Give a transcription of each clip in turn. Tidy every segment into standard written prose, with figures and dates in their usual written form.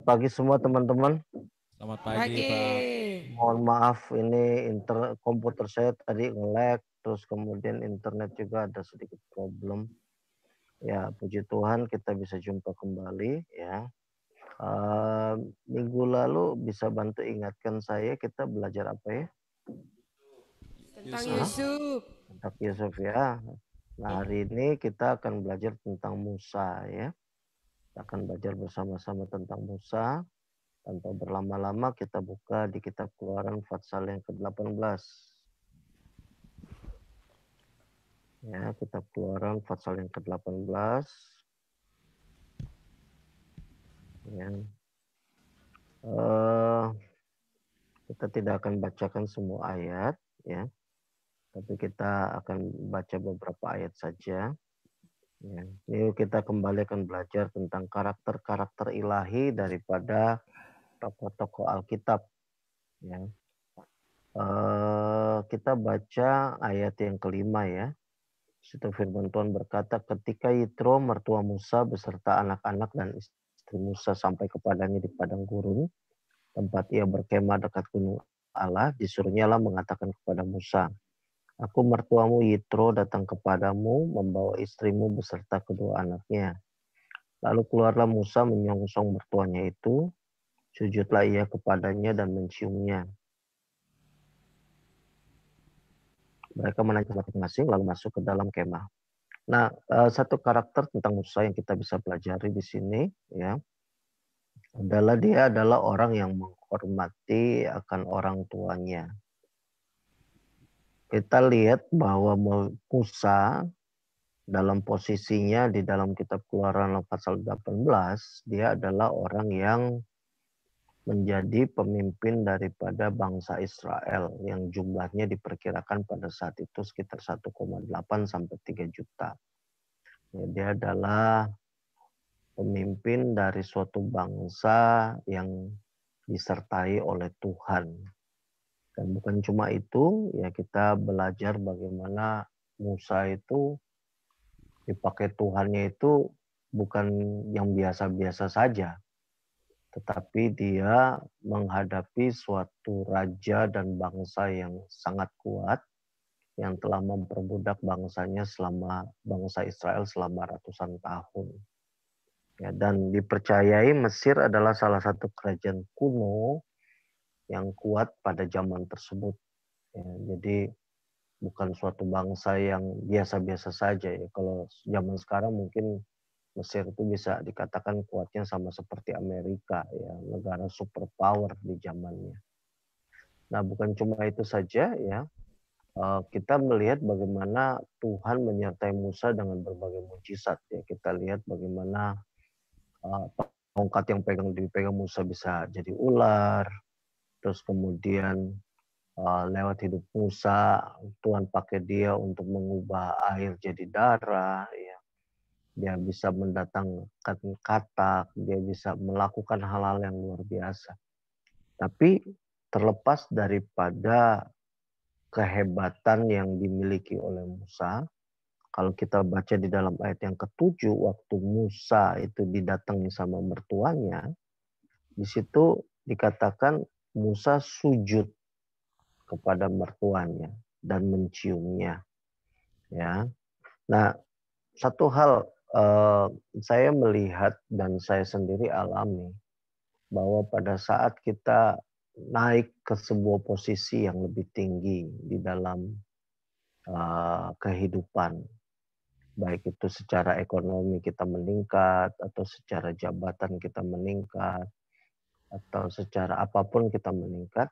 Pagi semua teman-teman. Selamat pagi, Pagi. Pak. Mohon maaf ini komputer saya tadi nge-lag, terus kemudian internet juga ada sedikit problem. Ya, puji Tuhan kita bisa jumpa kembali ya. Minggu lalu bisa bantu ingatkan saya kita belajar apa ya? Tentang Yusuf. Yusuf. Tentang Yusuf ya. Nah, hari ini kita akan belajar tentang Musa ya. Kita akan belajar bersama-sama tentang Musa. Tanpa berlama-lama kita buka di kitab Keluaran pasal yang ke-18. Ya, kitab Keluaran pasal yang ke-18. Ya. Kita tidak akan bacakan semua ayat ya. Tapi kita akan baca beberapa ayat saja. Ya. Ini kita kembali akan belajar tentang karakter-karakter ilahi daripada tokoh-tokoh Alkitab. Ya. Kita baca ayat yang kelima ya. Situ firman Tuhan berkata, ketika Yitro mertua Musa beserta anak-anak dan istri Musa sampai kepadanya di padang gurun, tempat ia berkemah dekat gunung Allah, disuruhnyalah mengatakan kepada Musa, aku mertuamu Yitro datang kepadamu, membawa istrimu beserta kedua anaknya. Lalu keluarlah Musa menyongsong mertuanya itu, sujudlah ia kepadanya dan menciumnya. Mereka menangis masing-masing lalu masuk ke dalam kemah. Nah, satu karakter tentang Musa yang kita bisa pelajari di sini ya adalah dia adalah orang yang menghormati akan orang tuanya. Kita lihat bahwa Musa dalam posisinya di dalam kitab Keluaran pasal 18, dia adalah orang yang menjadi pemimpin daripada bangsa Israel yang jumlahnya diperkirakan pada saat itu sekitar 1,8 sampai 3 juta. Ya, dia adalah pemimpin dari suatu bangsa yang disertai oleh Tuhan. Dan bukan cuma itu, ya kita belajar bagaimana Musa itu dipakai Tuhannya itu bukan yang biasa-biasa saja, tetapi dia menghadapi suatu raja dan bangsa yang sangat kuat yang telah memperbudak bangsa Israel selama ratusan tahun. Ya, dan dipercayai Mesir adalah salah satu kerajaan kuno yang kuat pada zaman tersebut. Ya, jadi bukan suatu bangsa yang biasa-biasa saja ya. Kalau zaman sekarang mungkin Mesir itu bisa dikatakan kuatnya sama seperti Amerika ya, negara superpower di zamannya. Nah, bukan cuma itu saja ya. Kita melihat bagaimana Tuhan menyertai Musa dengan berbagai mujizat ya. Kita lihat bagaimana tongkat yang dipegang Musa bisa jadi ular, terus kemudian lewat hidup Musa Tuhan pakai dia untuk mengubah air jadi darah ya. Dia bisa mendatangkan katak, dia bisa melakukan hal-hal yang luar biasa. Tapi terlepas daripada kehebatan yang dimiliki oleh Musa, kalau kita baca di dalam ayat yang ke-7, waktu Musa itu didatangi sama mertuanya, di situ dikatakan Musa sujud kepada mertuanya dan menciumnya. Ya, nah satu hal saya melihat dan saya sendiri alami bahwa pada saat kita naik ke sebuah posisi yang lebih tinggi di dalam kehidupan, baik itu secara ekonomi kita meningkat, atau secara jabatan kita meningkat, atau secara apapun kita meningkat,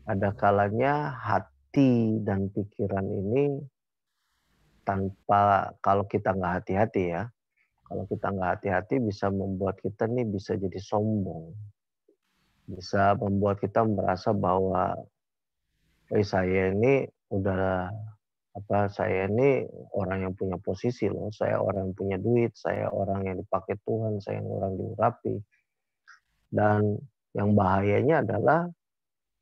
ada kalanya hati dan pikiran ini kalau kita nggak hati-hati ya, kalau kita nggak hati-hati bisa membuat kita nih bisa jadi sombong, bisa membuat kita merasa bahwa saya ini udah saya ini orang yang punya posisi loh, saya orang yang punya duit, saya orang yang dipakai Tuhan, saya orang diurapi. Dan yang bahayanya adalah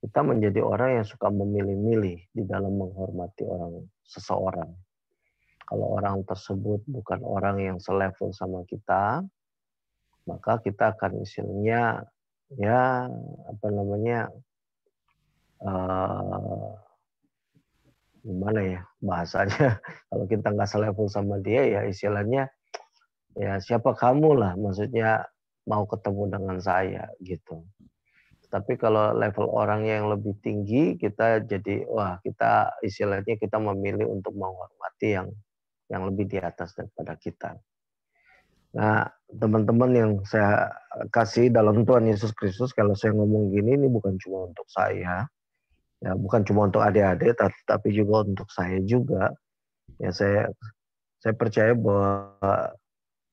kita menjadi orang yang suka memilih-milih di dalam menghormati seseorang. Kalau orang tersebut bukan orang yang selevel sama kita, maka kita akan istilahnya ya apa namanya gimana ya bahasanya kalau kita nggak selevel sama dia ya istilahnya ya siapa kamu lah maksudnya mau ketemu dengan saya gitu. Tapi kalau level orang yang lebih tinggi kita jadi wah kita istilahnya kita memilih untuk menghormati yang lebih di atas daripada kita. Nah, teman-teman yang saya kasih dalam Tuhan Yesus Kristus, kalau saya ngomong gini ini bukan cuma untuk saya, ya bukan cuma untuk adik-adik, tapi juga untuk saya juga. Ya saya percaya bahwa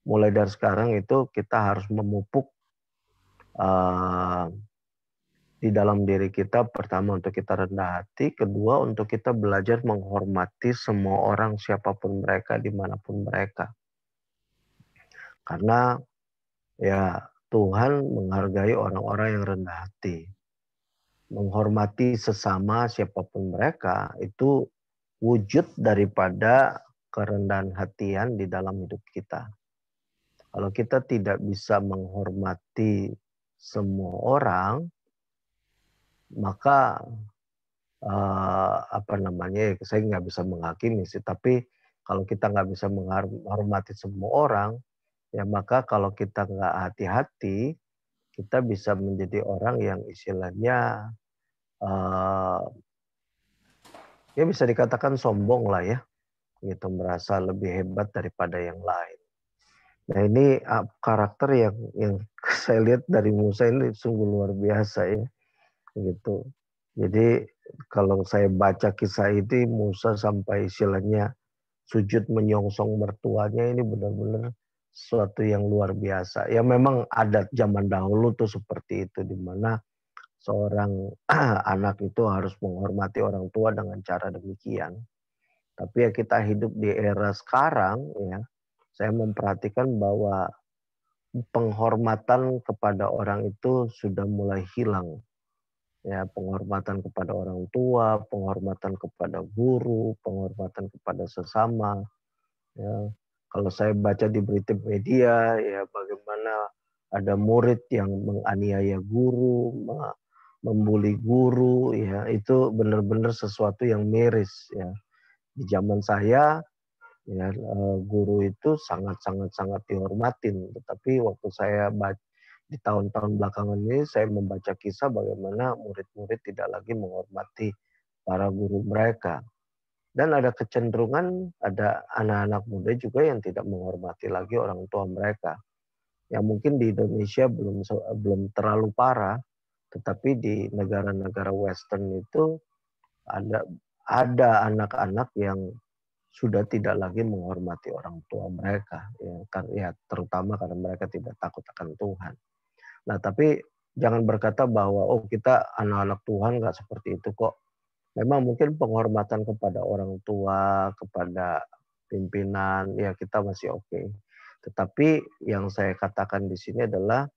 mulai dari sekarang itu kita harus memupuk uh, di dalam diri kita, pertama untuk kita rendah hati, kedua untuk kita belajar menghormati semua orang siapapun mereka, dimanapun mereka. Karena ya Tuhan menghargai orang-orang yang rendah hati. Menghormati sesama siapapun mereka itu wujud daripada kerendahan hatian di dalam hidup kita. Kalau kita tidak bisa menghormati semua orang, maka apa namanya? Saya nggak bisa menghakimi sih. Tapi kalau kita nggak bisa menghormati semua orang, ya maka kalau kita nggak hati-hati, kita bisa menjadi orang yang istilahnya ya bisa dikatakan sombong lah ya, gitu merasa lebih hebat daripada yang lain. Nah ini karakter yang saya lihat dari Musa ini sungguh luar biasa ya, gitu. Jadi kalau saya baca kisah itu Musa sampai istilahnya sujud menyongsong mertuanya ini benar-benar sesuatu yang luar biasa. Ya memang adat zaman dahulu tuh seperti itu di mana seorang anak itu harus menghormati orang tua dengan cara demikian. Tapi ya kita hidup di era sekarang ya, saya memperhatikan bahwa penghormatan kepada orang itu sudah mulai hilang. Ya, penghormatan kepada orang tua, penghormatan kepada guru, penghormatan kepada sesama. Ya, kalau saya baca di berita media, ya bagaimana ada murid yang menganiaya guru, membuli guru, ya itu benar-benar sesuatu yang miris. Ya, di zaman saya ya guru itu sangat dihormatin, tetapi waktu saya di tahun-tahun belakangan ini saya membaca kisah bagaimana murid-murid tidak lagi menghormati para guru mereka, dan ada kecenderungan ada anak-anak muda juga yang tidak menghormati lagi orang tua mereka. Yang mungkin di Indonesia belum terlalu parah, tetapi di negara-negara Western itu ada anak-anak yang sudah tidak lagi menghormati orang tua mereka, ya terutama karena mereka tidak takut akan Tuhan. Nah, tapi jangan berkata bahwa oh kita anak-anak Tuhan nggak seperti itu kok. Memang mungkin penghormatan kepada orang tua, kepada pimpinan, ya kita masih oke. Tetapi yang saya katakan di sini adalah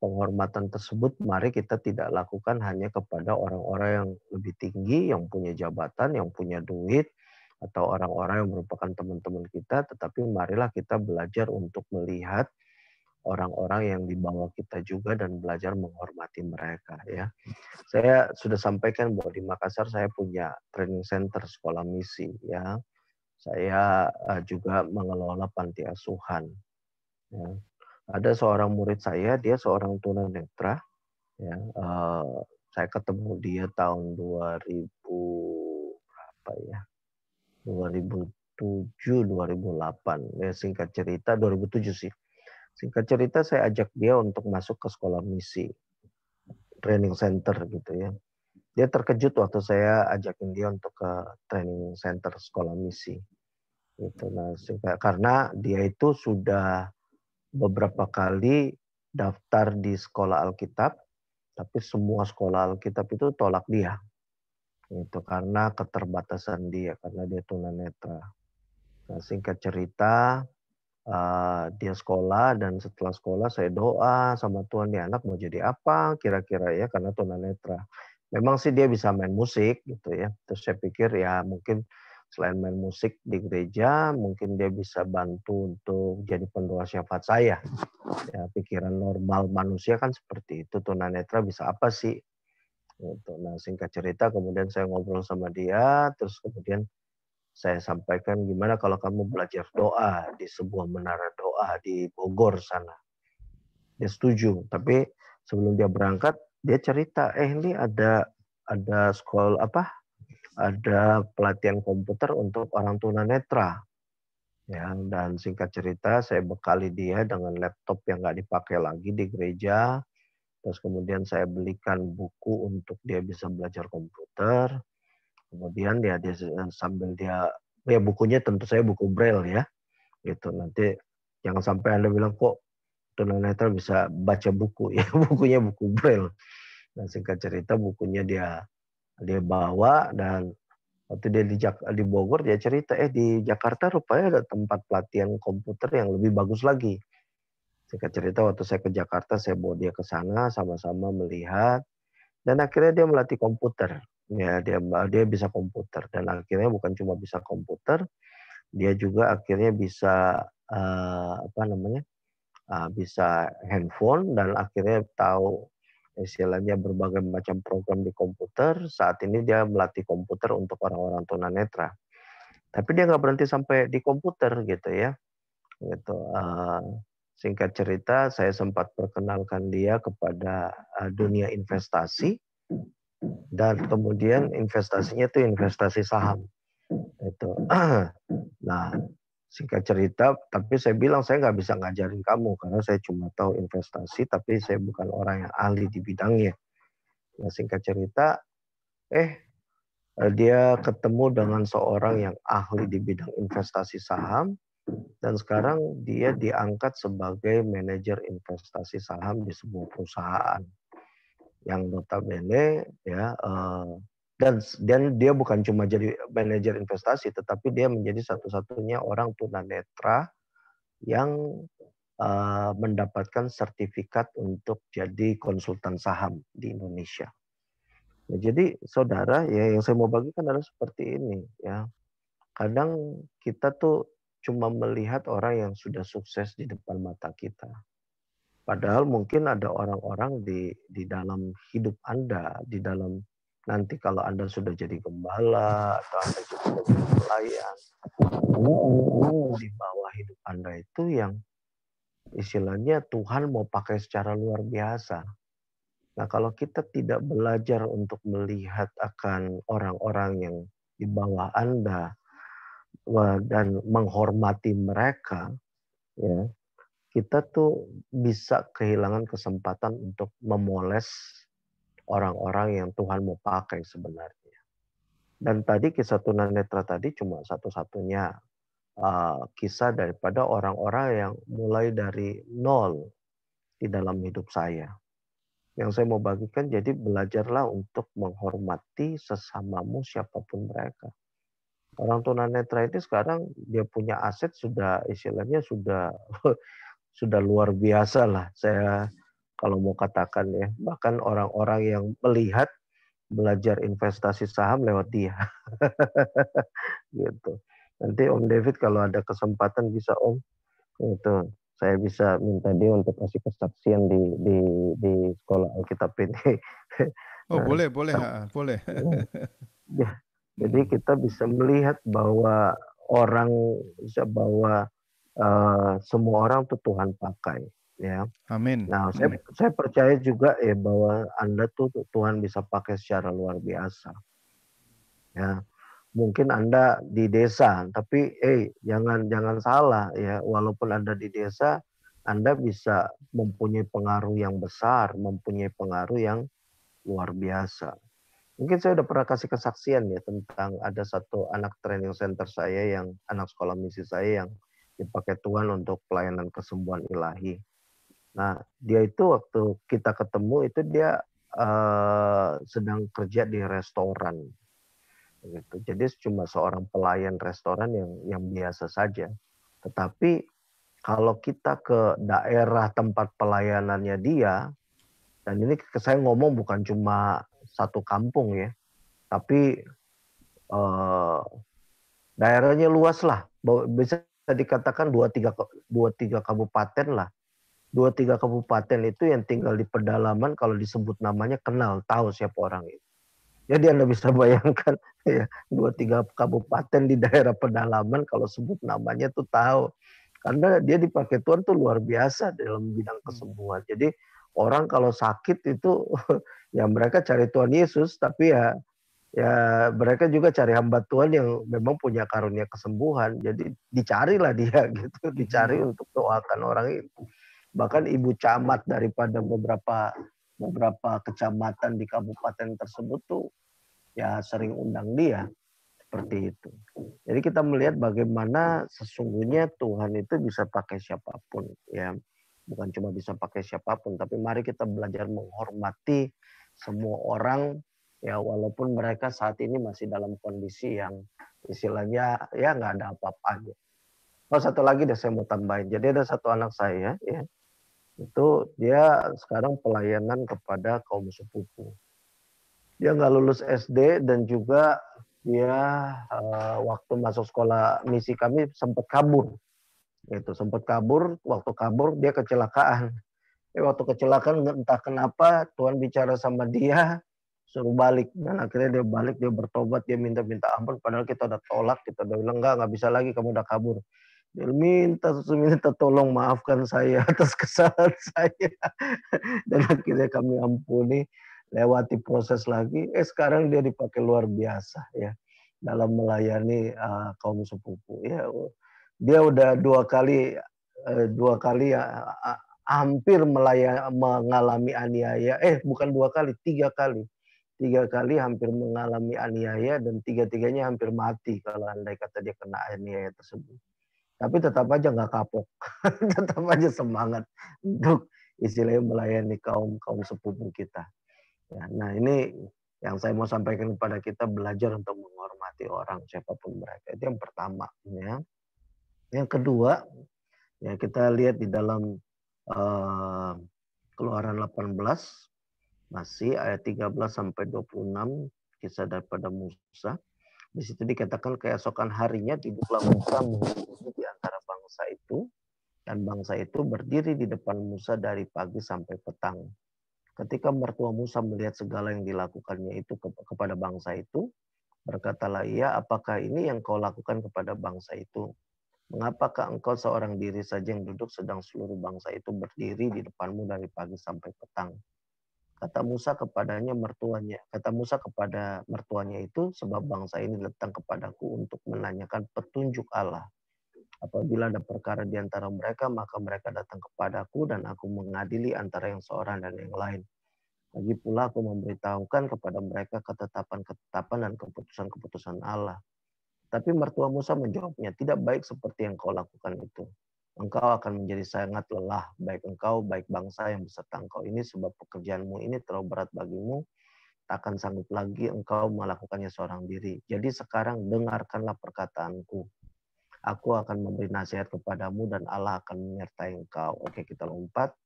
penghormatan tersebut mari kita tidak lakukan hanya kepada orang-orang yang lebih tinggi, yang punya jabatan, yang punya duit, atau orang-orang yang merupakan teman-teman kita, tetapi marilah kita belajar untuk melihat orang-orang yang di bawah kita juga dan belajar menghormati mereka ya. Saya sudah sampaikan bahwa di Makassar saya punya training center sekolah misi ya. Saya juga mengelola panti asuhan. Ya. Ada seorang murid saya, dia seorang tunanetra. Ya, saya ketemu dia tahun 2000 berapa ya? 2007, 2008. Ya, singkat cerita 2007 sih. Singkat cerita saya ajak dia untuk masuk ke sekolah misi, training center gitu ya. Dia terkejut waktu saya ajakin dia untuk ke training center sekolah misi. Gitu. Nah, karena dia itu sudah beberapa kali daftar di sekolah Alkitab, tapi semua sekolah Alkitab itu tolak dia. Itu karena keterbatasan dia, karena dia tunanetra. Nah, singkat cerita, dia sekolah dan setelah sekolah saya doa sama Tuhan, nih anak mau jadi apa kira-kira ya, karena tunanetra. Memang sih dia bisa main musik gitu ya. Terus saya pikir ya mungkin Selain main musik di gereja, mungkin dia bisa bantu untuk jadi pendoa syafaat saya. Ya, pikiran normal manusia kan seperti itu, tunanetra bisa apa sih? Gitu. Nah, singkat cerita kemudian saya ngobrol sama dia, terus kemudian saya sampaikan, gimana kalau kamu belajar doa di sebuah menara doa di Bogor sana. Dia setuju, tapi sebelum dia berangkat, dia cerita, ini ada sekolah apa? Ada pelatihan komputer untuk orang tunanetra. Ya, dan singkat cerita saya bekali dia dengan laptop yang nggak dipakai lagi di gereja. Terus kemudian saya belikan buku untuk dia bisa belajar komputer. Kemudian dia sambil ya bukunya tentu saya buku braille ya. Gitu. Nanti jangan sampai Anda bilang kok tunanetra bisa baca buku ya, bukunya buku braille. Dan singkat cerita bukunya dia bawa, dan waktu dia di Bogor dia cerita di Jakarta rupanya ada tempat pelatihan komputer yang lebih bagus lagi. Singkat cerita waktu saya ke Jakarta saya bawa dia ke sana sama-sama melihat, dan akhirnya dia melatih komputer. Ya, dia bisa komputer, dan akhirnya bukan cuma bisa komputer, dia juga akhirnya bisa bisa handphone, dan akhirnya tahu istilahnya berbagai macam program di komputer. Saat ini dia melatih komputer untuk orang-orang tunanetra. Tapi dia nggak berhenti sampai di komputer gitu ya. Gitu. Singkat cerita, saya sempat perkenalkan dia kepada dunia investasi, dan kemudian investasinya itu investasi saham. Itu. Nah, singkat cerita, tapi saya bilang saya nggak bisa ngajarin kamu karena saya cuma tahu investasi, tapi saya bukan orang yang ahli di bidangnya. Nah, singkat cerita, dia ketemu dengan seorang yang ahli di bidang investasi saham, dan sekarang dia diangkat sebagai manajer investasi saham di sebuah perusahaan yang notabene ya, dan dia bukan cuma jadi manajer investasi, tetapi dia menjadi satu-satunya orang tunanetra yang mendapatkan sertifikat untuk jadi konsultan saham di Indonesia. Nah, jadi saudara ya, yang saya mau bagikan adalah seperti ini ya. Kadang kita tuh cuma melihat orang yang sudah sukses di depan mata kita. Padahal mungkin ada orang-orang di dalam hidup Anda, di dalam nanti kalau Anda sudah jadi gembala atau Anda sudah jadi pelayan, ada orang-orang di bawah hidup Anda itu yang istilahnya Tuhan mau pakai secara luar biasa. Nah, kalau kita tidak belajar untuk melihat akan orang-orang yang di bawah Anda dan menghormati mereka, ya, kita tuh bisa kehilangan kesempatan untuk memoles orang-orang yang Tuhan mau pakai sebenarnya. Dan tadi kisah tunanetra tadi cuma satu-satunya kisah daripada orang-orang yang mulai dari nol di dalam hidup saya. Yang saya mau bagikan, jadi belajarlah untuk menghormati sesamamu siapapun mereka. Orang tunanetra itu sekarang dia punya aset sudah istilahnya sudah sudah luar biasa lah. Saya kalau mau katakan ya, bahkan orang-orang yang melihat belajar investasi saham lewat dia. Gitu. Nanti Om David kalau ada kesempatan bisa Om, itu saya bisa minta dia untuk kasih kesaksian di sekolah Alkitab ini. Oh, Nah, boleh, boleh, boleh. ya, jadi kita bisa melihat bahwa orang bisa bahwa semua orang tuh Tuhan pakai, ya. Amin. Nah, saya percaya juga ya bahwa Anda tuh Tuhan bisa pakai secara luar biasa. Ya, mungkin Anda di desa, tapi jangan salah ya, walaupun Anda di desa, Anda bisa mempunyai pengaruh yang besar, mempunyai pengaruh yang luar biasa. Mungkin saya udah pernah kasih kesaksian ya tentang ada satu anak training center saya, yang anak sekolah misi saya yang dipakai Tuhan untuk pelayanan kesembuhan ilahi. Nah, dia itu waktu kita ketemu itu dia sedang kerja di restoran. Gitu. Jadi cuma seorang pelayan restoran yang biasa saja. Tetapi kalau kita ke daerah tempat pelayanannya dia, dan ini saya ngomong bukan cuma satu kampung ya, tapi daerahnya luas lah, bisa dikatakan 2-3 kabupaten lah. 2-3 kabupaten itu yang tinggal di pedalaman, kalau disebut namanya kenal, tahu siapa orang itu. Jadi Anda bisa bayangkan ya, 2-3 kabupaten di daerah pedalaman kalau sebut namanya tuh tahu. Karena dia dipakai Tuhan tuh luar biasa dalam bidang kesembuhan. Jadi orang kalau sakit itu ya mereka cari Tuhan Yesus, tapi ya mereka juga cari hamba Tuhan yang memang punya karunia kesembuhan. Jadi dicarilah dia gitu, dicari untuk doakan orang itu. Bahkan ibu camat daripada beberapa kecamatan di kabupaten tersebut tuh ya sering undang dia seperti itu. Jadi kita melihat bagaimana sesungguhnya Tuhan itu bisa pakai siapapun ya. Bukan cuma bisa pakai siapapun, tapi mari kita belajar menghormati semua orang ya, walaupun mereka saat ini masih dalam kondisi yang istilahnya ya nggak ada apa-apanya. Oh, satu lagi deh saya mau tambahin. Jadi ada satu anak saya ya, itu dia sekarang pelayanan kepada kaum sepupu. Dia nggak lulus SD dan juga dia waktu masuk sekolah misi kami sempat kabur. Itu sempat kabur, waktu kabur dia kecelakaan. Waktu kecelakaan entah kenapa Tuhan bicara sama dia suruh balik, dan akhirnya dia balik, dia bertobat, dia minta ampun, padahal kita udah tolak, kita udah bilang enggak bisa lagi, kamu udah kabur. Dia minta tolong maafkan saya atas kesalahan saya. Dan akhirnya kami ampuni, lewati proses lagi. Sekarang dia dipakai luar biasa ya dalam melayani kaum sepupu. Ya, dia udah dua kali hampir mengalami aniaya. Bukan 2 kali, 3 kali. 3 kali hampir mengalami aniaya dan 3-tiganya hampir mati kalau andai kata dia kena aniaya tersebut. Tapi tetap aja nggak kapok, tetap aja semangat untuk istilahnya melayani kaum sepupu kita. Ya, nah ini yang saya mau sampaikan kepada kita, belajar untuk menghormati orang siapapun mereka. Itu yang pertama. Ya. Yang kedua, ya kita lihat di dalam Keluaran 18 masih ayat 13 sampai 26, kisah daripada Musa. Di situ dikatakan keesokan harinya duduklah Musa di antara bangsa itu, dan bangsa itu berdiri di depan Musa dari pagi sampai petang. Ketika mertua Musa melihat segala yang dilakukannya itu kepada bangsa itu, berkatalah ia, apakah ini yang kau lakukan kepada bangsa itu? Mengapakah engkau seorang diri saja yang duduk sedang seluruh bangsa itu berdiri di depanmu dari pagi sampai petang? Kata Musa kepada mertuanya itu, sebab bangsa ini datang kepadaku untuk menanyakan petunjuk Allah. Apabila ada perkara di antara mereka, maka mereka datang kepadaku dan aku mengadili antara yang seorang dan yang lain. Lagi pula aku memberitahukan kepada mereka ketetapan-ketetapan dan keputusan-keputusan Allah. Tapi mertua Musa menjawabnya, tidak baik seperti yang kau lakukan itu. Engkau akan menjadi sangat lelah, baik engkau, baik bangsa yang beserta engkau ini, sebab pekerjaanmu ini terlalu berat bagimu, takkan sanggup lagi engkau melakukannya seorang diri. Jadi sekarang dengarkanlah perkataanku. Aku akan memberi nasihat kepadamu dan Allah akan menyertai engkau. Oke, kita lompat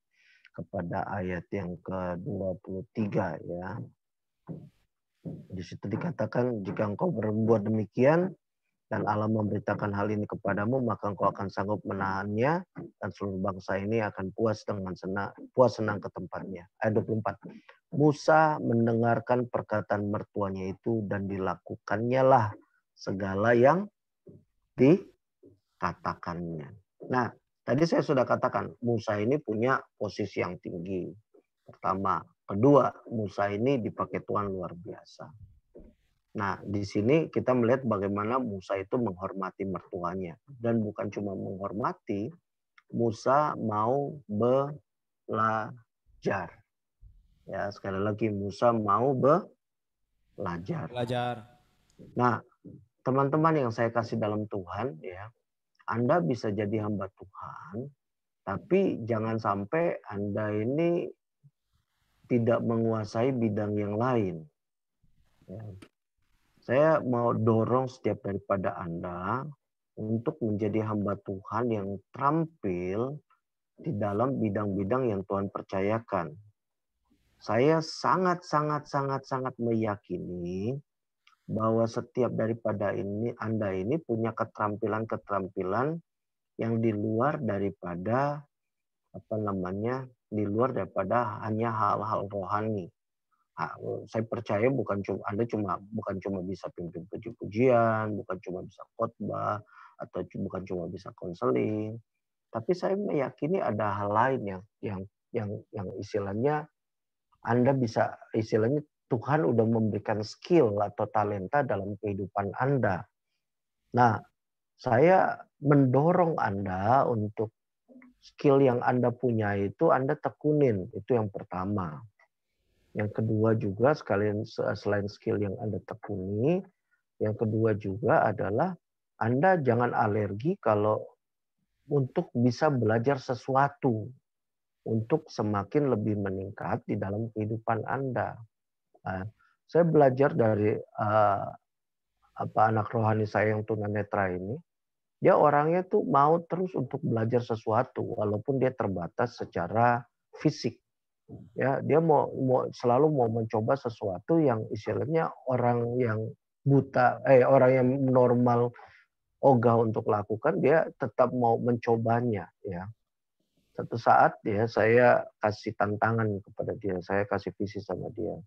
kepada ayat yang ke-23 ya. Di situ dikatakan, jika engkau berbuat demikian, dan Allah memberitakan hal ini kepadamu, maka engkau akan sanggup menahannya, dan seluruh bangsa ini akan puas senang ke tempatnya. Ayat 24. Musa mendengarkan perkataan mertuanya itu, dan dilakukannya lah segala yang dikatakannya. Nah, tadi saya sudah katakan, Musa ini punya posisi yang tinggi. Pertama. Kedua, Musa ini dipakai Tuhan luar biasa. Nah, di sini kita melihat bagaimana Musa itu menghormati mertuanya. Dan bukan cuma menghormati, Musa mau belajar. Ya, sekali lagi Musa mau belajar. Nah, teman-teman yang saya kasih dalam Tuhan, ya, Anda bisa jadi hamba Tuhan, tapi jangan sampai Anda ini tidak menguasai bidang yang lain. Ya. Saya mau dorong setiap daripada Anda untuk menjadi hamba Tuhan yang terampil di dalam bidang-bidang yang Tuhan percayakan. Saya sangat meyakini bahwa setiap daripada Anda ini punya keterampilan-keterampilan yang di luar daripada di luar daripada hanya hal-hal rohani. Saya percaya Anda bukan cuma bisa pimpin puji-pujian, bukan cuma bisa khotbah, atau bukan cuma bisa konseling, tapi saya meyakini ada hal lain yang istilahnya Anda bisa, istilahnya Tuhan udah memberikan skill atau talenta dalam kehidupan Anda. Nah, saya mendorong Anda untuk skill yang Anda punya itu Anda tekunin, itu yang pertama. Yang kedua juga selain skill yang Anda tekuni, yang kedua juga adalah Anda jangan alergi kalau untuk bisa belajar sesuatu untuk semakin lebih meningkat di dalam kehidupan Anda. Nah, saya belajar dari anak rohani saya yang tunanetra ini, dia orangnya tuh mau terus untuk belajar sesuatu walaupun dia terbatas secara fisik. Ya, dia selalu mau mencoba sesuatu yang istilahnya orang yang orang yang normal ogah untuk lakukan, dia tetap mau mencobanya, ya. Satu saat ya saya kasih tantangan kepada dia, saya kasih visi sama dia.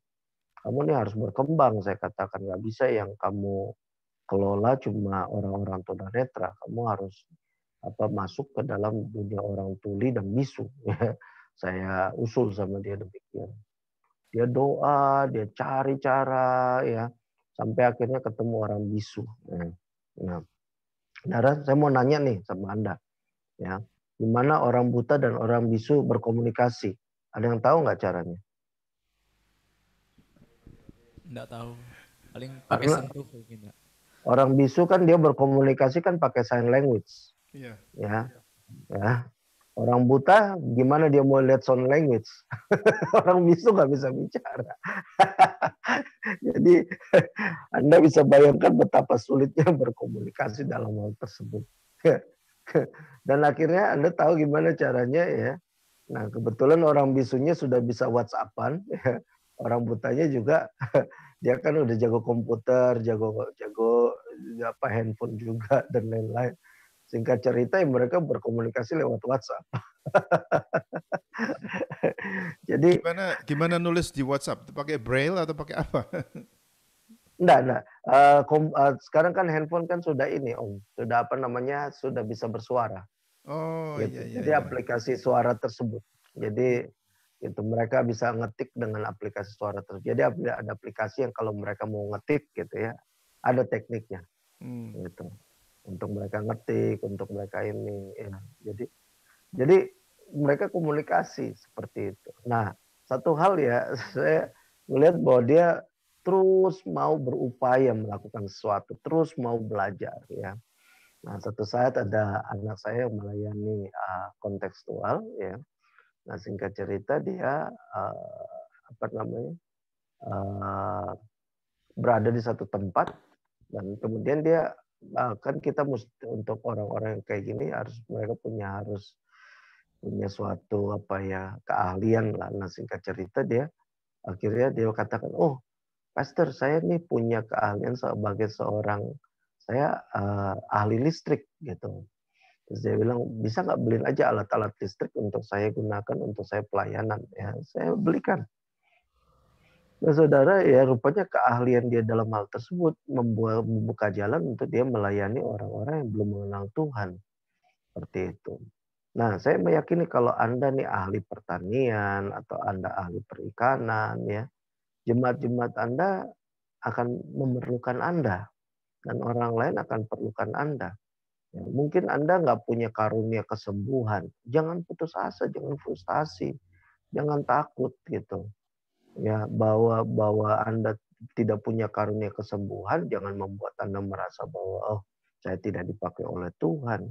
Kamu nih harus berkembang, saya katakan, nggak bisa yang kamu kelola cuma orang-orang tunanetra, kamu harus masuk ke dalam dunia orang tuli dan bisu. Saya usul sama dia demikian. Dia doa, dia cari cara, ya, sampai akhirnya ketemu orang bisu. Nah, saudara, saya mau nanya nih sama Anda, ya, gimana orang buta dan orang bisu berkomunikasi? Ada yang tahu nggak caranya? Nggak tahu. Paling pakai Karena sentuh mungkin, Pak. orang bisu kan dia berkomunikasi kan pakai sign language, Iya. ya. Orang buta gimana dia mau lihat sign language? Orang bisu nggak bisa bicara. Jadi Anda bisa bayangkan betapa sulitnya berkomunikasi dalam hal tersebut. Dan akhirnya Anda tahu gimana caranya, ya. Nah, kebetulan orang bisunya sudah bisa WhatsApp-an, ya. Orang butanya juga dia kan udah jago komputer, jago handphone juga dan lain-lain. Singkat cerita, mereka berkomunikasi lewat WhatsApp. Jadi Gimana nulis di WhatsApp? Pakai braille atau pakai apa? enggak. Sekarang kan handphone kan sudah ini, Om. Sudah sudah bisa bersuara. Oh, Gitu. iya. Jadi aplikasi suara tersebut. Jadi itu mereka bisa ngetik dengan aplikasi suara tersebut. Jadi ada aplikasi yang kalau mereka mau ngetik gitu ya, ada tekniknya. Gitu. Untuk mereka ngetik, untuk mereka ini, ya. Jadi mereka komunikasi seperti itu. Nah, satu hal ya, saya melihat bahwa dia terus mau berupaya melakukan sesuatu, terus mau belajar, ya. Nah, satu saat ada anak saya yang melayani kontekstual, ya. Nah, singkat cerita dia berada di satu tempat dan kemudian dia kan kita mesti, untuk orang-orang yang kayak gini mereka harus punya suatu keahlian lah. Nah, singkat cerita akhirnya dia katakan, oh pastor, saya nih punya keahlian sebagai seorang, saya ahli listrik gitu. Terus dia bilang, bisa nggak beliin aja alat-alat listrik untuk saya gunakan untuk saya pelayanan, ya. Saya belikan. Nah, saudara, ya rupanya keahlian dia dalam hal tersebut membuka jalan untuk dia melayani orang-orang yang belum mengenal Tuhan. Seperti itu. Nah, saya meyakini kalau Anda nih ahli pertanian atau Anda ahli perikanan, ya, jemaat-jemaat Anda akan memerlukan Anda dan orang lain akan perlukan Anda. Ya, mungkin Anda nggak punya karunia kesembuhan, jangan putus asa, jangan frustasi, jangan takut gitu. Ya, bahwa Anda tidak punya karunia kesembuhan, jangan membuat Anda merasa bahwa saya tidak dipakai oleh Tuhan.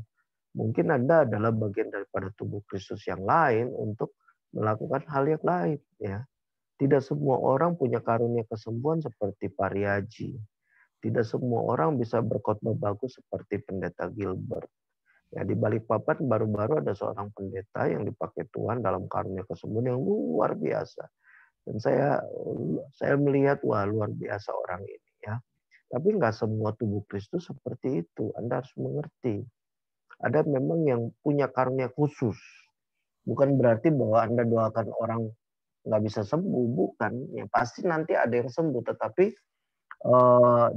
Mungkin Anda adalah bagian daripada tubuh Kristus yang lain untuk melakukan hal yang lain, ya. Tidak semua orang punya karunia kesembuhan seperti Pariaji. Tidak semua orang bisa berkhotbah bagus seperti Pendeta Gilbert. Ya, di Balikpapan baru-baru ada seorang pendeta yang dipakai Tuhan dalam karunia kesembuhan yang luar biasa. Dan saya melihat, wah, luar biasa orang ini, ya. Tapi nggak semua tubuh Kristus seperti itu. Anda harus mengerti. Ada memang yang punya karunia khusus. Bukan berarti bahwa Anda doakan orang nggak bisa sembuh, bukan. Ya pasti nanti ada yang sembuh, tetapi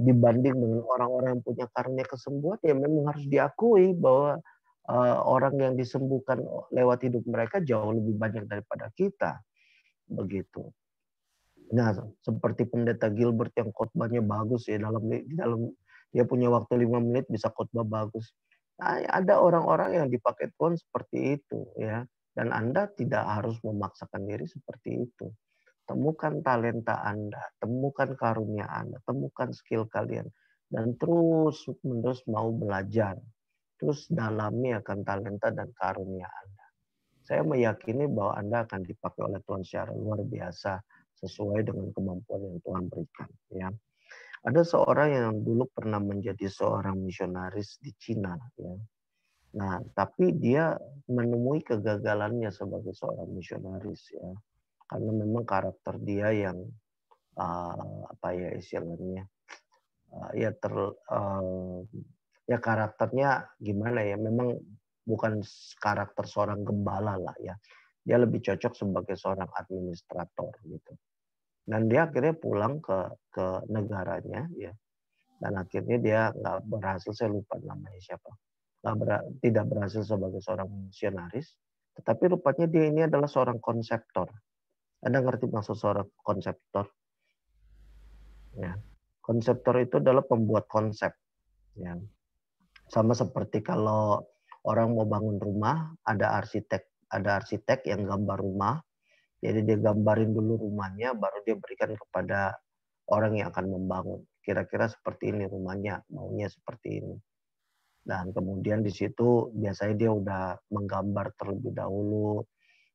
dibanding dengan orang-orang yang punya karunia kesembuhan, ya memang harus diakui bahwa orang yang disembuhkan lewat hidup mereka jauh lebih banyak daripada kita, begitu. Nah, seperti Pendeta Gilbert yang khotbahnya bagus ya, di dalam dia punya waktu 5 menit bisa khotbah bagus. Nah, ada orang-orang yang dipakai Tuhan seperti itu ya, dan Anda tidak harus memaksakan diri seperti itu. Temukan talenta Anda, temukan karunia Anda, temukan skill kalian, dan terus-menerus mau belajar. Terus dalami akan talenta dan karunia Anda. Saya meyakini bahwa Anda akan dipakai oleh Tuhan secara luar biasa sesuai dengan kemampuan yang Tuhan berikan. Ya, ada seorang yang dulu pernah menjadi seorang misionaris di Cina. Ya. Nah, tapi dia menemui kegagalannya sebagai seorang misionaris. Ya, karena memang karakter dia yang apa ya istilahnya, ya karakternya gimana ya? Memang bukan karakter seorang gembala lah ya. Dia lebih cocok sebagai seorang administrator gitu. Dan dia akhirnya pulang ke negaranya ya, dan akhirnya dia nggak berhasil, saya lupa namanya siapa, tidak berhasil sebagai seorang misionaris, tetapi rupanya dia ini adalah seorang konseptor. Anda ngerti maksud seorang konseptor? Ya, konseptor itu adalah pembuat konsep. Ya, sama seperti kalau orang mau bangun rumah, ada arsitek yang gambar rumah. Jadi dia gambarin dulu rumahnya, baru dia berikan kepada orang yang akan membangun. Kira-kira seperti ini rumahnya, maunya seperti ini. Dan kemudian di situ biasanya dia udah menggambar terlebih dahulu,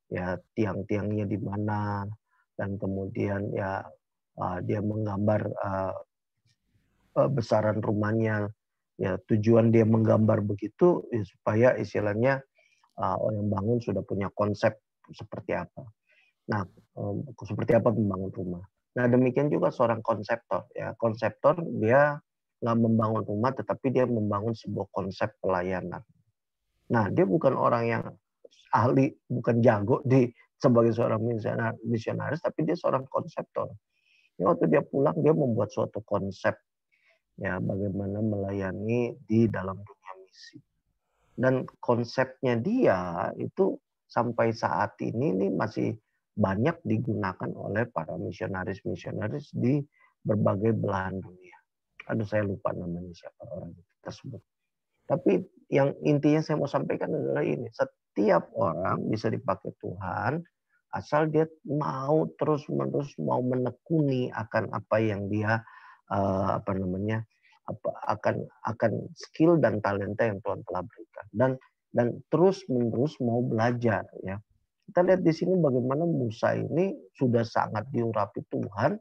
ya tiang-tiangnya di mana, dan kemudian ya dia menggambar besaran rumahnya. Ya tujuan dia menggambar begitu ya, supaya istilahnya orang yang bangun sudah punya konsep seperti apa. Nah, seperti apa membangun rumah. Nah, demikian juga seorang konseptor. Ya, konseptor dia nggak membangun rumah, tetapi dia membangun sebuah konsep pelayanan. Nah, dia bukan orang yang ahli, bukan jago sebagai seorang misionaris, tapi dia seorang konseptor. Ya, waktu dia pulang, dia membuat suatu konsep ya bagaimana melayani di dalam dunia misi. Dan konsepnya dia itu sampai saat ini masih banyak digunakan oleh para misionaris-misionaris di berbagai belahan dunia. Aduh, saya lupa namanya siapa orang tersebut. Tapi yang intinya saya mau sampaikan adalah ini. Setiap orang bisa dipakai Tuhan asal dia mau terus-menerus mau menekuni akan apa yang dia akan skill dan talenta yang Tuhan telah berikan, dan terus-menerus mau belajar ya. Kita lihat di sini bagaimana Musa ini sudah sangat diurapi Tuhan,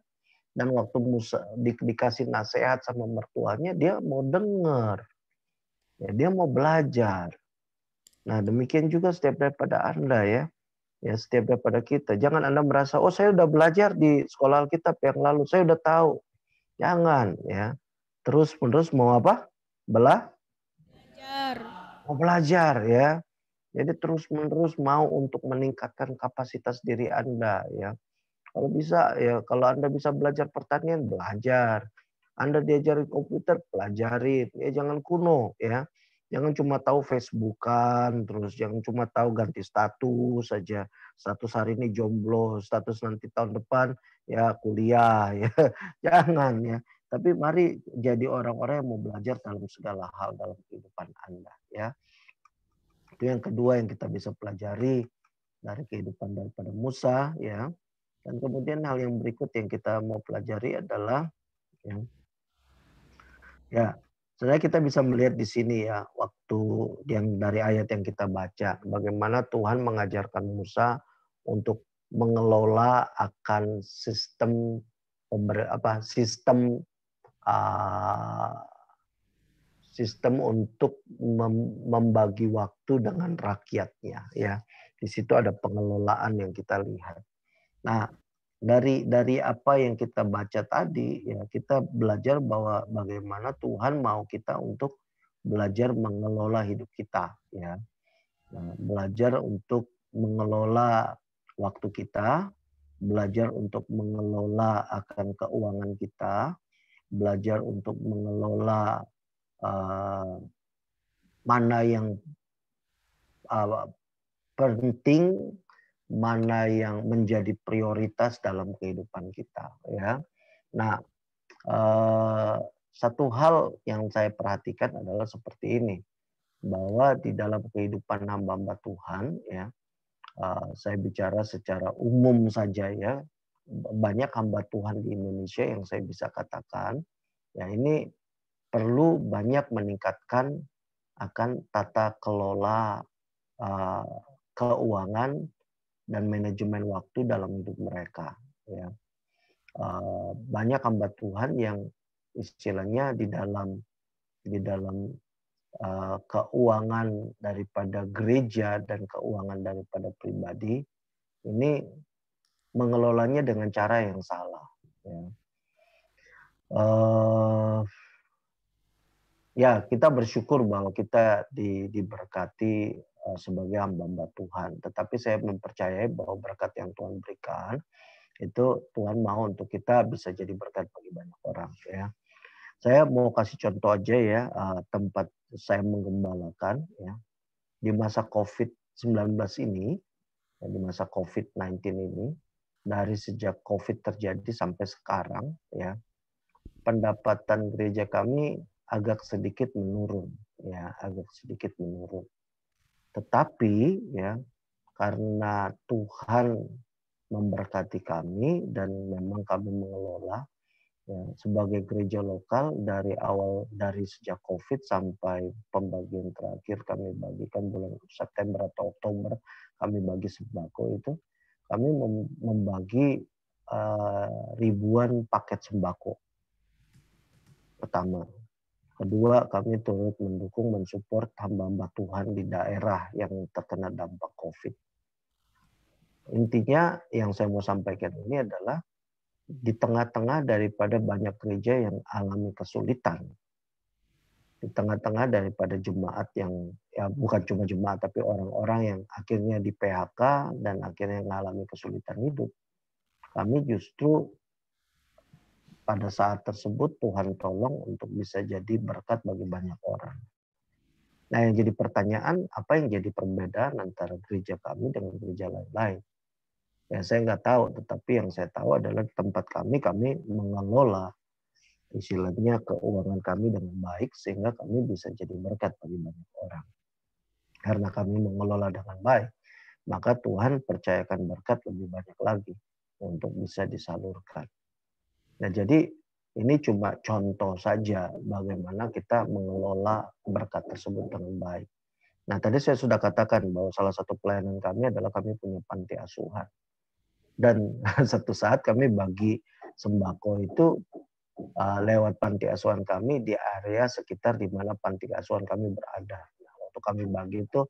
dan waktu Musa dikasih nasihat sama mertuanya, dia mau dengar. Ya, dia mau belajar. Nah, demikian juga setiap daripada Anda ya. Ya, setiap daripada kita. Jangan Anda merasa, oh saya udah belajar di sekolah Alkitab yang lalu, saya udah tahu. Jangan ya. Terus-menerus mau apa? Belajar. Mau belajar ya. Jadi terus-menerus mau untuk meningkatkan kapasitas diri Anda ya. Kalau bisa ya, kalau Anda bisa belajar pertanian, belajar. Anda diajarin komputer, pelajarin. Ya jangan kuno ya. Jangan cuma tahu Facebookan, terus jangan cuma tahu ganti status saja. Status hari ini jomblo, status nanti tahun depan ya kuliah ya. Jangan ya. Tapi mari jadi orang-orang yang mau belajar dalam segala hal dalam kehidupan Anda ya. Itu yang kedua yang kita bisa pelajari dari kehidupan daripada Musa ya. Dan kemudian hal yang berikut yang kita mau pelajari adalah ya sebenarnya kita bisa melihat di sini ya, waktu yang dari ayat yang kita baca, bagaimana Tuhan mengajarkan Musa untuk mengelola akan sistem sistem untuk membagi waktu dengan rakyatnya ya. Di situ ada pengelolaan yang kita lihat. Nah, dari apa yang kita baca tadi, ya kita belajar bahwa bagaimana Tuhan mau kita untuk belajar mengelola hidup kita, ya. Nah, belajar untuk mengelola waktu kita, belajar untuk mengelola akan keuangan kita, belajar untuk mengelola mana yang penting, mana yang menjadi prioritas dalam kehidupan kita, ya. Nah, satu hal yang saya perhatikan adalah seperti ini, bahwa di dalam kehidupan hamba-hamba Tuhan, ya, saya bicara secara umum saja, ya, banyak hamba Tuhan di Indonesia yang saya bisa katakan, ya ini perlu banyak meningkatkan akan tata kelola keuangan dan manajemen waktu dalam hidup mereka, ya. Banyak hamba Tuhan yang istilahnya di dalam keuangan daripada gereja dan keuangan daripada pribadi ini mengelolanya dengan cara yang salah, ya. Ya, kita bersyukur bahwa kita diberkati sebagai hamba-hamba Tuhan. Tetapi saya mempercayai bahwa berkat yang Tuhan berikan itu Tuhan mau untuk kita bisa jadi berkat bagi banyak orang, ya. Saya mau kasih contoh aja, ya, tempat saya menggembalakan, ya. Di masa COVID-19 ini, ya, di masa COVID-19 ini, dari sejak COVID terjadi sampai sekarang, ya, pendapatan gereja kami agak sedikit menurun, ya, agak sedikit menurun. Tetapi, ya, karena Tuhan memberkati kami dan memang kami mengelola, ya, sebagai gereja lokal dari sejak COVID sampai pembagian terakhir kami bagikan bulan September atau Oktober, kami bagi sembako itu, kami membagi ribuan paket sembako. Pertama. Kedua, kami turut mendukung, mensupport hamba-hamba Tuhan di daerah yang terkena dampak COVID. Intinya yang saya mau sampaikan ini adalah di tengah-tengah daripada banyak gereja yang alami kesulitan, di tengah-tengah daripada jemaat yang, ya bukan cuma jemaat, tapi orang-orang yang akhirnya di PHK dan akhirnya mengalami kesulitan hidup, kami justru pada saat tersebut Tuhan tolong untuk bisa jadi berkat bagi banyak orang. Nah, yang jadi pertanyaan, apa yang jadi perbedaan antara gereja kami dengan gereja lain-lain? Ya, saya nggak tahu, tetapi yang saya tahu adalah tempat kami mengelola istilahnya keuangan kami dengan baik sehingga kami bisa jadi berkat bagi banyak orang. Karena kami mengelola dengan baik, maka Tuhan percayakan berkat lebih banyak lagi untuk bisa disalurkan. Nah, jadi ini cuma contoh saja bagaimana kita mengelola berkat tersebut dengan baik. Nah, tadi saya sudah katakan bahwa salah satu pelayanan kami adalah kami punya panti asuhan. Dan satu saat kami bagi sembako itu lewat panti asuhan kami di area sekitar di mana panti asuhan kami berada. Nah, waktu kami bagi itu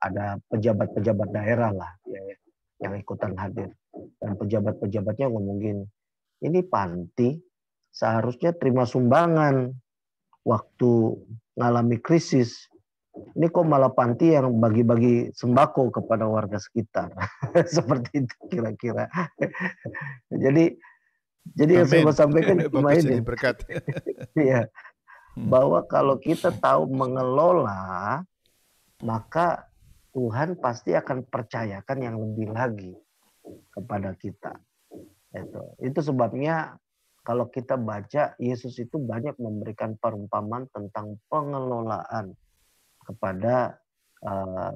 ada pejabat-pejabat daerah lah, ya, yang ikutan hadir. Dan pejabat-pejabatnya ngomongin, ini panti seharusnya terima sumbangan waktu ngalami krisis. Ini kok malah panti yang bagi-bagi sembako kepada warga sekitar. Seperti itu kira-kira. Jadi yang saya mau sampaikan cuma Bagus ini. jadi berkat. Ya, bahwa kalau kita tahu mengelola, maka Tuhan pasti akan percayakan yang lebih lagi kepada kita. Itu sebabnya kalau kita baca, Yesus itu banyak memberikan perumpamaan tentang pengelolaan kepada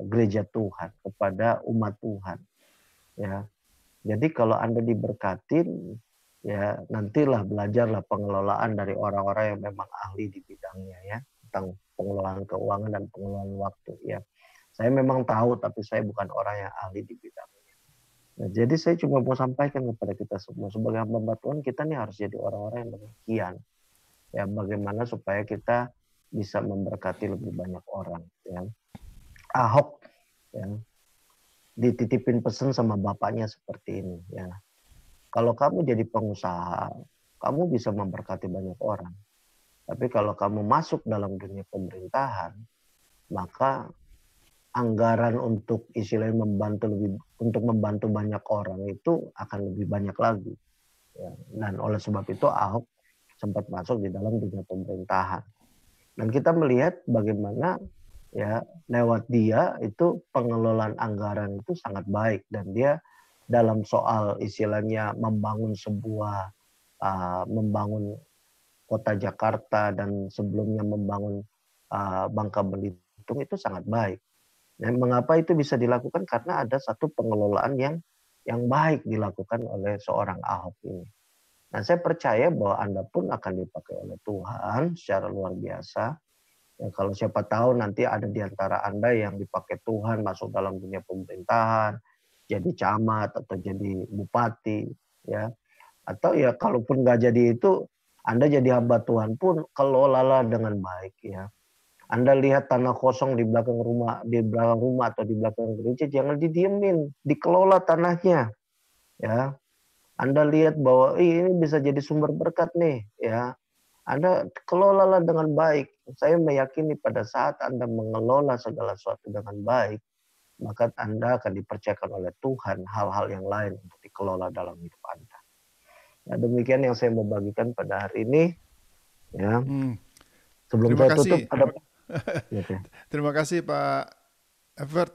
gereja Tuhan, kepada umat Tuhan. Ya, jadi kalau Anda diberkatin, ya nantilah belajarlah pengelolaan dari orang-orang yang memang ahli di bidangnya, ya, tentang pengelolaan keuangan dan pengelolaan waktu. Ya, saya memang tahu, tapi saya bukan orang yang ahli di bidangnya. Nah, jadi saya cuma mau sampaikan kepada kita semua sebagai hamba Tuhan, kita nih harus jadi orang-orang yang demikian. Ya, bagaimana supaya kita bisa memberkati lebih banyak orang. Ya. Ahok, ya, dititipin pesan sama bapaknya seperti ini. Ya. Kalau kamu jadi pengusaha, kamu bisa memberkati banyak orang. Tapi kalau kamu masuk dalam dunia pemerintahan, maka anggaran untuk istilahnya untuk membantu banyak orang itu akan lebih banyak lagi. Ya. Dan oleh sebab itu Ahok sempat masuk di dalam dunia pemerintahan. Dan kita melihat bagaimana ya lewat dia itu pengelolaan anggaran itu sangat baik, dan dia dalam soal istilahnya membangun kota Jakarta dan sebelumnya membangun Bangka Belitung itu sangat baik. Dan mengapa itu bisa dilakukan? Karena ada satu pengelolaan yang baik dilakukan oleh seorang Ahok ini. Nah, saya percaya bahwa Anda pun akan dipakai oleh Tuhan secara luar biasa. Ya, kalau siapa tahu nanti ada di antara Anda yang dipakai Tuhan masuk dalam dunia pemerintahan, jadi camat atau jadi bupati, ya. Atau ya kalaupun nggak jadi itu, Anda jadi hamba Tuhan pun kelolalah dengan baik, ya. Anda lihat tanah kosong di belakang rumah atau di belakang gereja, jangan didiemin, dikelola tanahnya, ya. Anda lihat bahwa ini bisa jadi sumber berkat nih, ya. Anda kelolalah dengan baik. Saya meyakini pada saat Anda mengelola segala sesuatu dengan baik, maka Anda akan dipercayakan oleh Tuhan hal-hal yang lain untuk dikelola dalam hidup Anda. Nah, demikian yang saya mau bagikan pada hari ini. Ya. Sebelum Terima saya kasih. tutup, Terima kasih Pak Evert.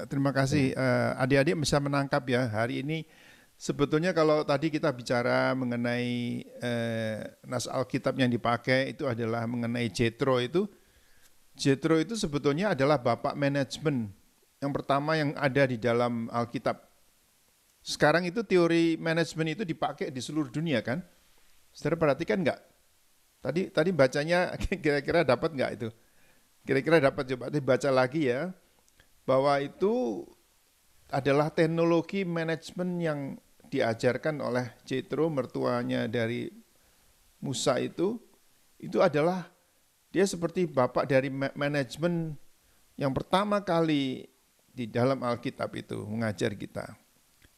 Terima kasih. Adik-adik bisa menangkap ya hari ini. Sebetulnya kalau tadi kita bicara mengenai nas Alkitab yang dipakai itu adalah mengenai Jethro itu. Jethro itu sebetulnya adalah bapak manajemen yang pertama yang ada di dalam Alkitab. Sekarang itu teori manajemen itu dipakai di seluruh dunia kan? Saudara perhatikan nggak? Tadi bacanya kira-kira dapat nggak itu? Kira-kira dapat, coba dibaca lagi ya. Bahwa itu adalah teknologi manajemen yang diajarkan oleh Jethro, mertuanya dari Musa itu adalah dia seperti bapak dari manajemen yang pertama kali di dalam Alkitab itu mengajar kita.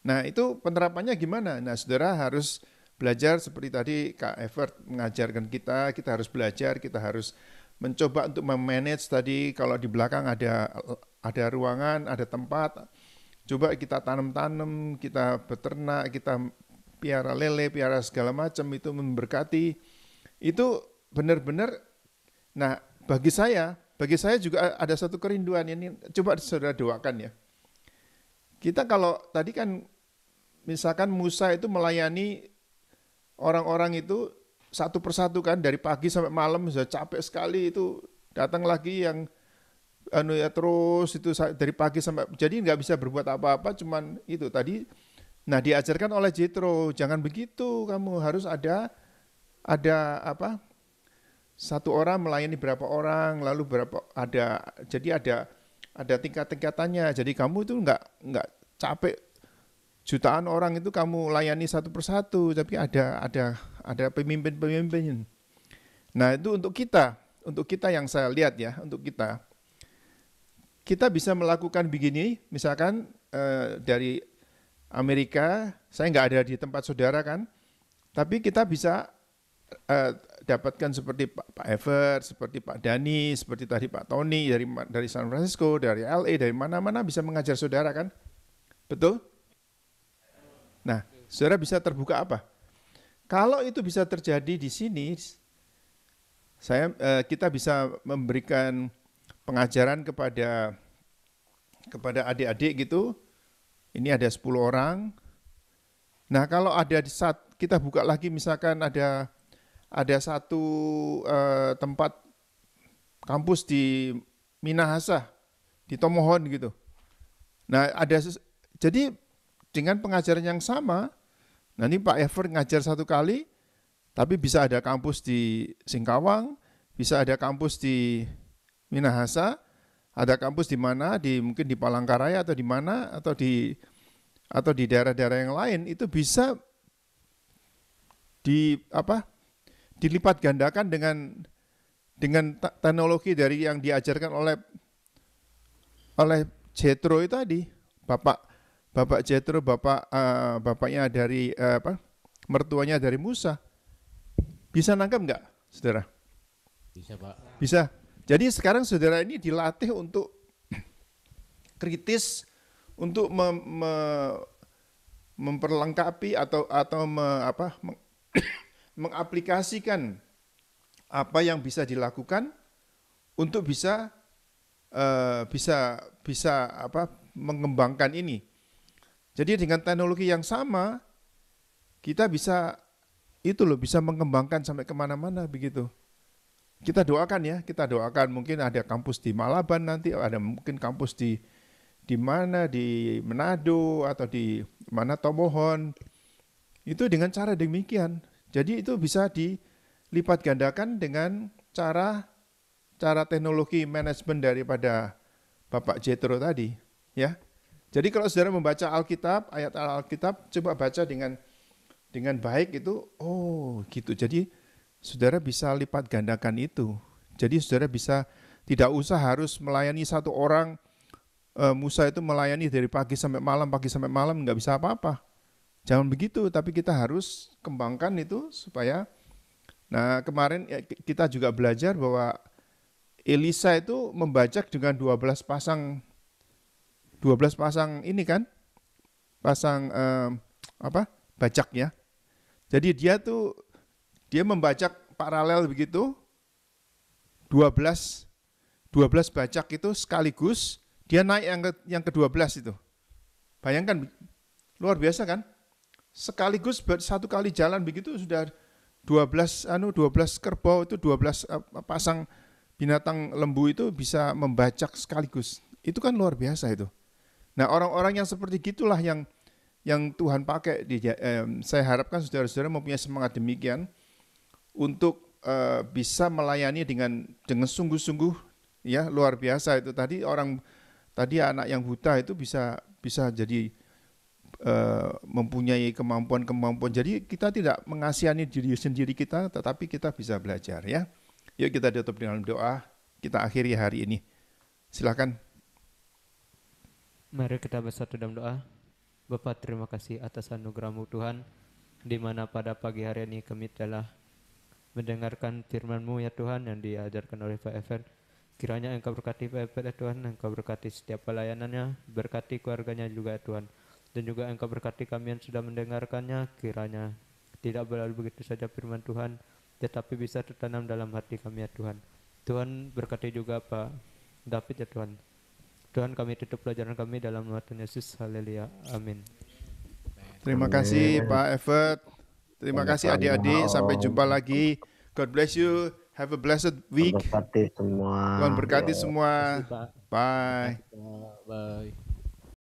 Nah itu penerapannya gimana? Nah saudara harus belajar seperti tadi Kak Evert mengajarkan kita harus belajar, kita harus mencoba untuk memanage tadi. Kalau di belakang ada ruangan, ada tempat, coba kita tanam-tanam, kita beternak, kita piara lele, piara segala macam, itu memberkati. Itu benar-benar, nah bagi saya juga ada satu kerinduan ini, coba saudara doakan ya. Kita kalau tadi kan misalkan Musa itu melayani orang-orang itu satu persatu kan, dari pagi sampai malam sudah capek sekali, itu datang lagi yang terus itu dari pagi sampai, jadi nggak bisa berbuat apa-apa, cuman itu tadi. Nah diajarkan oleh Jethro, jangan begitu, kamu harus ada apa? Satu orang melayani berapa orang, lalu jadi ada tingkat-tingkatannya. Jadi kamu itu nggak capek jutaan orang itu kamu layani satu persatu, tapi ada pemimpin-pemimpin. Nah itu untuk kita yang saya lihat ya, untuk kita bisa melakukan begini, misalkan dari Amerika, saya nggak ada di tempat saudara kan, tapi kita bisa dapatkan seperti Pak Evert, seperti Pak Dani, seperti tadi Pak Tony dari San Francisco, dari LA, dari mana-mana bisa mengajar saudara kan, betul? Nah, saudara bisa terbuka apa? Kalau itu bisa terjadi di sini, kita bisa memberikan pengajaran kepada adik-adik gitu. Ini ada 10 orang. Nah, kalau ada di saat kita buka lagi, misalkan ada satu tempat kampus di Minahasa, di Tomohon gitu. Nah, jadi dengan pengajaran yang sama, nanti Pak Evert ngajar satu kali, tapi bisa ada kampus di Singkawang, bisa ada kampus di Minahasa, ada kampus di mana, mungkin di Palangkaraya atau di mana, atau di daerah-daerah yang lain, itu bisa dilipat gandakan dengan teknologi dari yang diajarkan oleh Jethro itu tadi, Bapak Jethro, bapaknya dari mertuanya dari Musa. Bisa nangkap nggak, saudara? Bisa, Pak. Bisa. Jadi sekarang saudara ini dilatih untuk kritis, untuk memperlengkapi atau mengaplikasikan apa yang bisa dilakukan untuk bisa mengembangkan ini. Jadi dengan teknologi yang sama kita bisa mengembangkan sampai kemana-mana begitu. Kita doakan mungkin ada kampus di Malaban nanti, ada mungkin kampus di mana, di Manado atau di mana Tomohon. Itu dengan cara demikian. Jadi itu bisa dilipat gandakan dengan cara teknologi manajemen daripada Bapak Jethro tadi, ya. Jadi kalau saudara membaca Alkitab, ayat Alkitab, coba baca dengan baik itu, oh gitu. Jadi saudara bisa lipat gandakan itu. Jadi saudara bisa tidak usah harus melayani satu orang. Musa itu melayani dari pagi sampai malam, nggak bisa apa-apa. Jangan begitu, tapi kita harus kembangkan itu supaya. Nah kemarin kita juga belajar bahwa Elisa itu membajak dengan 12 pasang ini kan, pasang bajak ya. Jadi dia membajak paralel begitu, 12 bajak itu sekaligus, dia naik yang ke-12 itu. Bayangkan, luar biasa kan? Sekaligus satu kali jalan begitu sudah 12 kerbau itu 12 pasang binatang lembu itu bisa membajak sekaligus. Itu kan luar biasa itu. Nah, orang-orang yang seperti gitulah yang Tuhan pakai. Saya harapkan saudara-saudara mempunyai semangat demikian untuk bisa melayani dengan sungguh-sungguh, ya, luar biasa itu. Tadi anak yang buta itu bisa jadi mempunyai kemampuan. Jadi kita tidak mengasihani diri sendiri kita, tetapi kita bisa belajar, ya. Yuk kita tutup dengan doa. Kita akhiri hari ini. Silakan. Mari kita bersatu dalam doa. Bapa, terima kasih atas anugerah-Mu Tuhan, di mana pada pagi hari ini kami telah mendengarkan firman-Mu ya Tuhan yang diajarkan oleh Pak Evan. Kiranya Engkau berkati Pak Evan ya Tuhan, Engkau berkati setiap pelayanannya, berkati keluarganya juga ya Tuhan. Dan juga Engkau berkati kami yang sudah mendengarkannya, kiranya tidak berlalu begitu saja firman Tuhan, tetapi bisa tertanam dalam hati kami ya Tuhan. Tuhan berkati juga Pak David ya Tuhan. Tuhan, kami tutup pelajaran kami dalam nama Tuhan Yesus. Haleluya. Amin. Terima kasih Pak Evert. Terima kasih adik-adik. Sampai jumpa lagi. God bless you. Have a blessed week. Tuhan berkati semua. Tuhan berkati semua. Terima kasih, Pak. Bye. Bye.